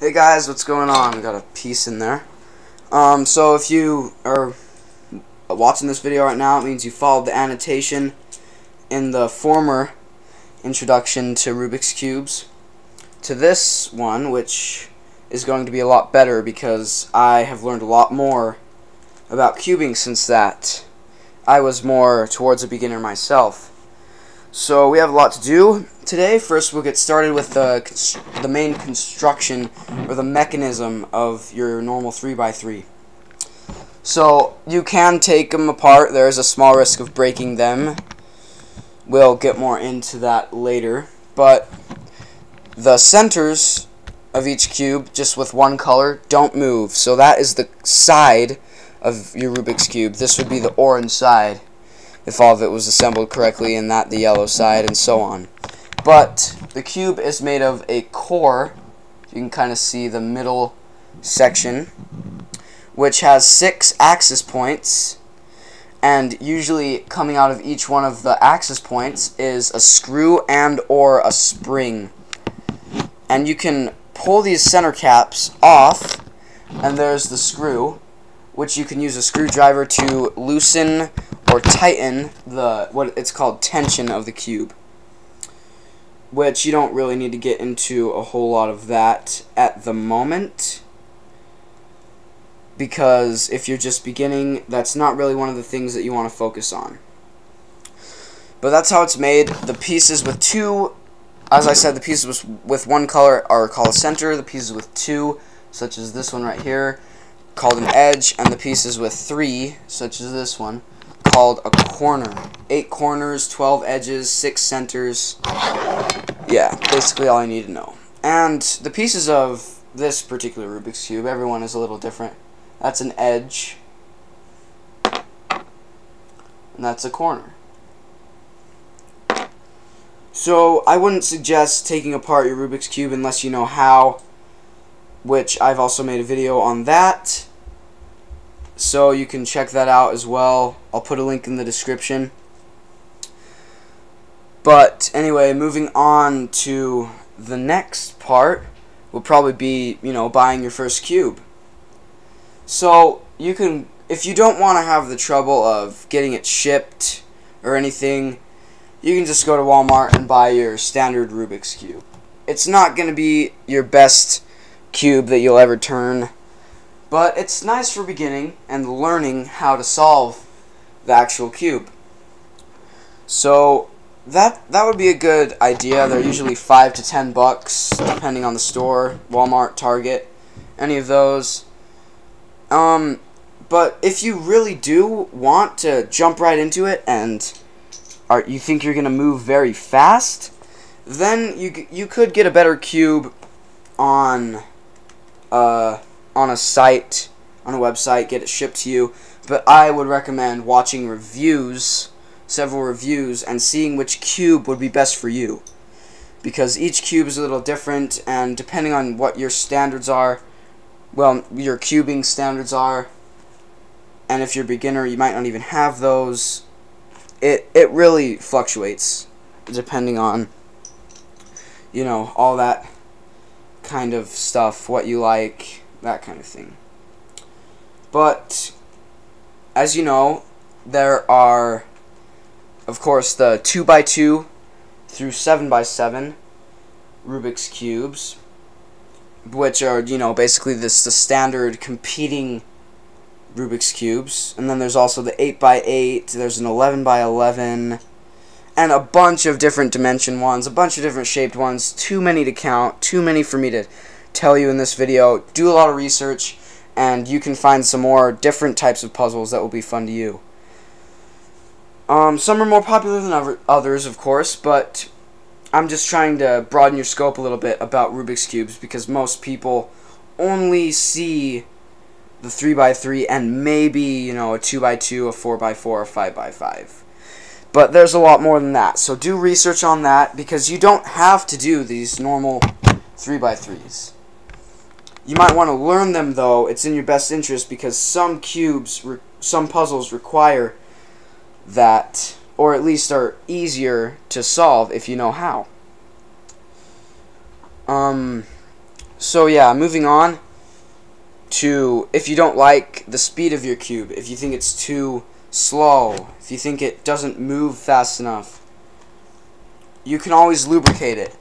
Hey guys, what's going on? We got a piece in there. So if you are watching this video right now, it means you followed the annotation in the former introduction to Rubik's Cubes to this one, which is going to be a lot better because I have learned a lot more about cubing since that. I was more towards a beginner myself. So we have a lot to do today. First, we'll get started with the main construction or the mechanism of your normal 3x3. So you can take them apart. There is a small risk of breaking them. We'll get more into that later. But the centers of each cube, just with one color, don't move. So that is the side of your Rubik's Cube. This would be the orange side if all of it was assembled correctly, and that the yellow side, and so on. But the cube is made of a core. You can kind of see the middle section, which has 6 axis points, and usually coming out of each one of the axis points is a screw and or a spring. And you can pull these center caps off, and there's the screw, which you can use a screwdriver to loosen or tighten what it's called tension of the cube, which you don't really need to get into a whole lot of that at the moment, because if you're just beginning, that's not really one of the things that you want to focus on. But that's how it's made. The pieces with two, as I said, the pieces with one color are called a center. The pieces with two, such as this one right here, called an edge, and the pieces with 3, such as this one, called a corner. 8 corners, 12 edges, 6 centers. Yeah, basically all I need to know. And the pieces of this particular Rubik's Cube, everyone is a little different. That's an edge, and that's a corner. So I wouldn't suggest taking apart your Rubik's Cube unless you know how, which I've also made a video on that, so you can check that out as well. I'll put a link in the description. But anyway, moving on to the next part will probably be, buying your first cube. So you can, if you don't want to have the trouble of getting it shipped or anything, you can just go to Walmart and buy your standard Rubik's Cube. It's not going to be your best cube that you'll ever turn, but it's nice for beginning and learning how to solve the actual cube. So that would be a good idea. They're usually $5 to $10 depending on the store, Walmart, Target, any of those. But if you really do want to jump right into it and you think you're going to move very fast, then you could get a better cube on a site, on a website, get it shipped to you. But I would recommend watching reviews, several reviews, and seeing which cube would be best for you, because each cube is a little different, and depending on what your standards are, well, your cubing standards are, and if you're a beginner you might not even have those. It really fluctuates depending on, all that kind of stuff, what you like, that kind of thing. But as you know, there are, of course, the 2x2 through 7x7 Rubik's Cubes, which are, basically the standard competing Rubik's Cubes. And then there's also the 8x8, there's an 11x11, and a bunch of different dimension ones, a bunch of different shaped ones. Too many to count, too many for me to tell you in this video. Do a lot of research, and you can find some more different types of puzzles that will be fun to you. Some are more popular than others, of course, but I'm just trying to broaden your scope a little bit about Rubik's Cubes, because most people only see the 3x3 and maybe, a 2x2, a 4x4, a 5x5. But there's a lot more than that, so do research on that, because you don't have to do these normal 3x3s. You might want to learn them, though. It's in your best interest, because some puzzles require that, or at least are easier to solve if you know how. So yeah, moving on to if you don't like the speed of your cube, if you think it's too slow, if you think it doesn't move fast enough, you can always lubricate it.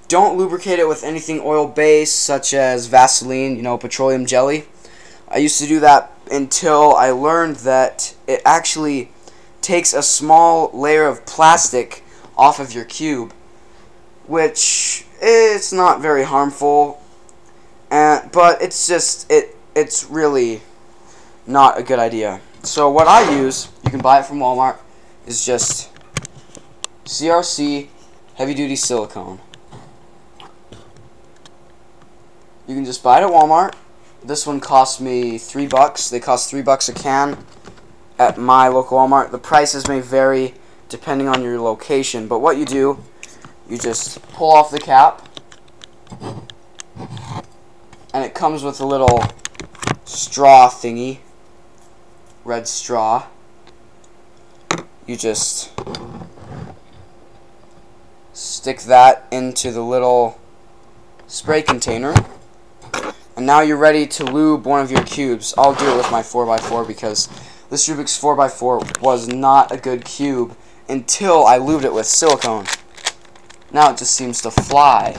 Don't lubricate it with anything oil-based, such as Vaseline, petroleum jelly. I used to do that until I learned that it actually takes a small layer of plastic off of your cube, which it's not very harmful, but it's really not a good idea. So what I use, you can buy it from Walmart, is just CRC heavy-duty silicone. You can just buy it at Walmart. This one cost me $3. They cost $3 a can at my local Walmart. The prices may vary depending on your location, but what you do, you just pull off the cap, and it comes with a little straw thingy, red straw. You just stick that into the little spray container, and now you're ready to lube one of your cubes. I'll do it with my 4x4 because this Rubik's 4x4 was not a good cube until I lubed it with silicone. Now it just seems to fly.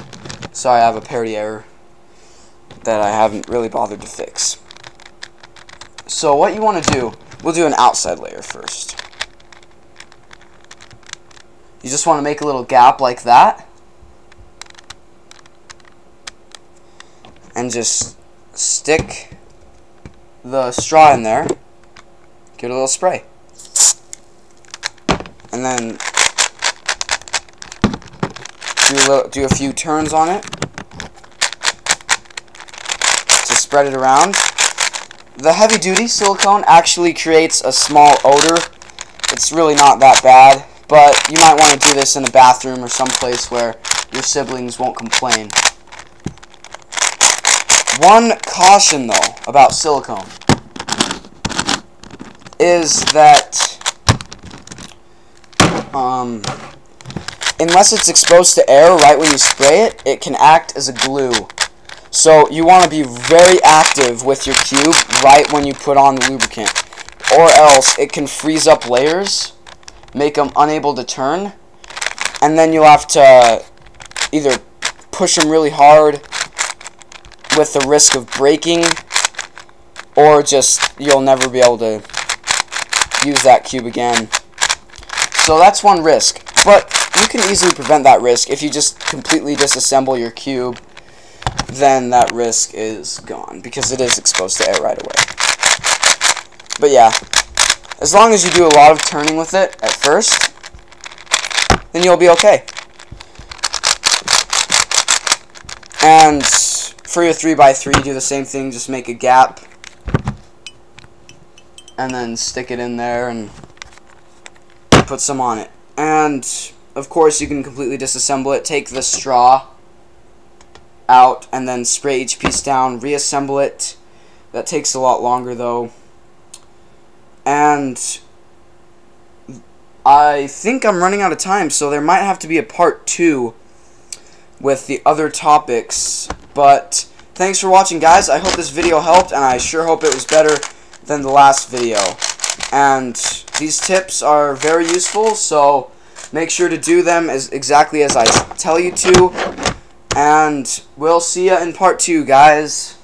Sorry, I have a parity error that I haven't really bothered to fix. So what you want to do, we'll do an outside layer first. You just want to make a little gap like that, and just stick the straw in there, give it a little spray, and then do a few turns on it to spread it around. The heavy-duty silicone actually creates a small odor. It's really not that bad, but you might want to do this in a bathroom or someplace where your siblings won't complain. One caution, though, about silicone is that unless it's exposed to air right when you spray it, it can act as a glue. So you want to be very active with your cube right when you put on the lubricant, or else it can freeze up layers, make them unable to turn, and then you'll have to either push them really hard with the risk of breaking, or just you'll never be able to use that cube again. So that's one risk, but you can easily prevent that risk if you just completely disassemble your cube. Then that risk is gone because it is exposed to air right away. But yeah, as long as you do a lot of turning with it at first, then you'll be okay. And for your 3x3, do the same thing. Just make a gap and then stick it in there and put some on it. And of course you can completely disassemble it. Take the straw out and then spray each piece down, reassemble it. That takes a lot longer though. And I think I'm running out of time, so there might have to be a part 2 with the other topics. But thanks for watching, guys. I hope this video helped, and I sure hope it was better than the last video. And these tips are very useful, so make sure to do them exactly as I tell you to. And we'll see ya in part 2, guys.